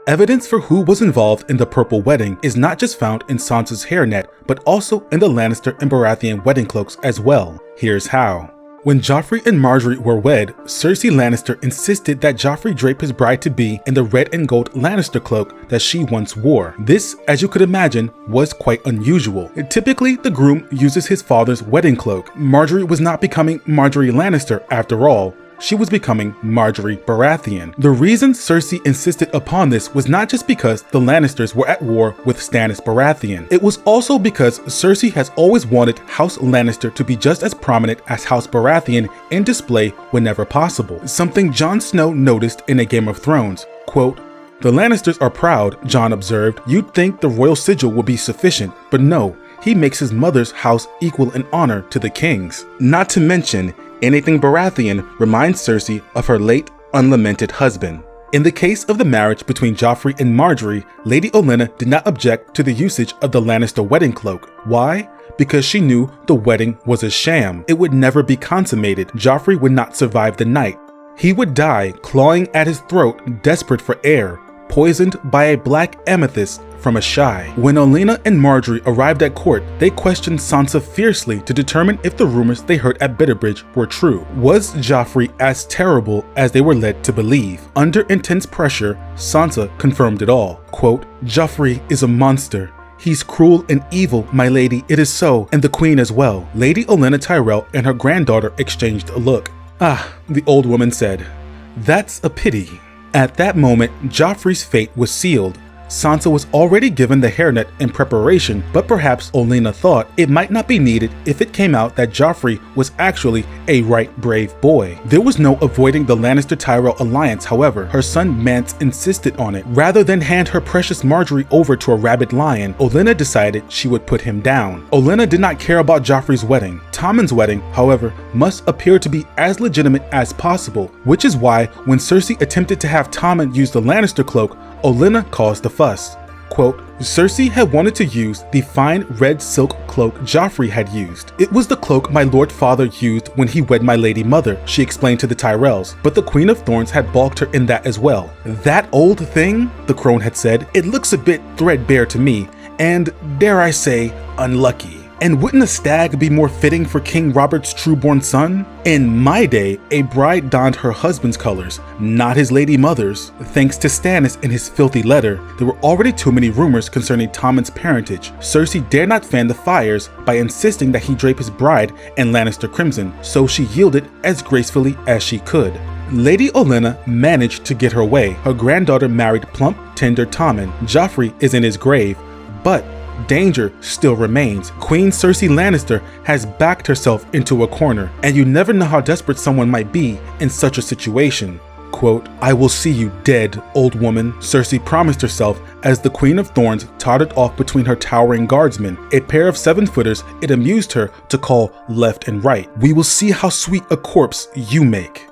Evidence for who was involved in the purple wedding is not just found in Sansa's hairnet, but also in the Lannister and Baratheon wedding cloaks as well. Here's how. When Joffrey and Margaery were wed, Cersei Lannister insisted that Joffrey drape his bride-to-be in the red and gold Lannister cloak that she once wore. This, as you could imagine, was quite unusual. Typically, the groom uses his father's wedding cloak. Margaery was not becoming Margaery Lannister after all. She was becoming Margaery Baratheon. The reason Cersei insisted upon this was not just because the Lannisters were at war with Stannis Baratheon. It was also because Cersei has always wanted House Lannister to be just as prominent as House Baratheon in display whenever possible. Something Jon Snow noticed in A Game of Thrones. Quote, "The Lannisters are proud," Jon observed. "You'd think the royal sigil would be sufficient, but no, he makes his mother's house equal in honor to the king's." Not to mention, anything Baratheon reminds Cersei of her late, unlamented husband. In the case of the marriage between Joffrey and Margaery, Lady Olenna did not object to the usage of the Lannister wedding cloak. Why? Because she knew the wedding was a sham. It would never be consummated. Joffrey would not survive the night. He would die clawing at his throat, desperate for air, poisoned by a black amethyst from a shy. When Olenna and Margaery arrived at court, they questioned Sansa fiercely to determine if the rumors they heard at Bitterbridge were true. Was Joffrey as terrible as they were led to believe? Under intense pressure, Sansa confirmed it all. Quote, "Joffrey is a monster. He's cruel and evil, my lady, it is so, and the queen as well." Lady Olenna Tyrell and her granddaughter exchanged a look. "Ah," the old woman said, "that's a pity." At that moment, Joffrey's fate was sealed. Sansa was already given the hairnet in preparation, but perhaps Olenna thought it might not be needed if it came out that Joffrey was actually a right brave boy. There was no avoiding the Lannister-Tyrell alliance, however. Her son Mance insisted on it. Rather than hand her precious Margaery over to a rabid lion, Olenna decided she would put him down. Olenna did not care about Joffrey's wedding. Tommen's wedding, however, must appear to be as legitimate as possible, which is why when Cersei attempted to have Tommen use the Lannister cloak, Olenna caused a fuss. Quote, "Cersei had wanted to use the fine red silk cloak Joffrey had used. It was the cloak my lord father used when he wed my lady mother," she explained to the Tyrells, but the Queen of Thorns had balked her in that as well. "That old thing," the crone had said, "it looks a bit threadbare to me, and, dare I say, unlucky. And wouldn't a stag be more fitting for King Robert's true-born son? In my day, a bride donned her husband's colors, not his lady mother's. Thanks to Stannis and his filthy letter, there were already too many rumors concerning Tommen's parentage. Cersei dared not fan the fires by insisting that he drape his bride in Lannister crimson, so she yielded as gracefully as she could." Lady Olenna managed to get her way. Her granddaughter married plump, tender Tommen. Joffrey is in his grave, but danger still remains. Queen Cersei Lannister has backed herself into a corner, and you never know how desperate someone might be in such a situation. Quote, "I will see you dead, old woman," Cersei promised herself as the Queen of Thorns tottered off between her towering guardsmen, a pair of 7-footers it amused her to call left and right. "We will see how sweet a corpse you make."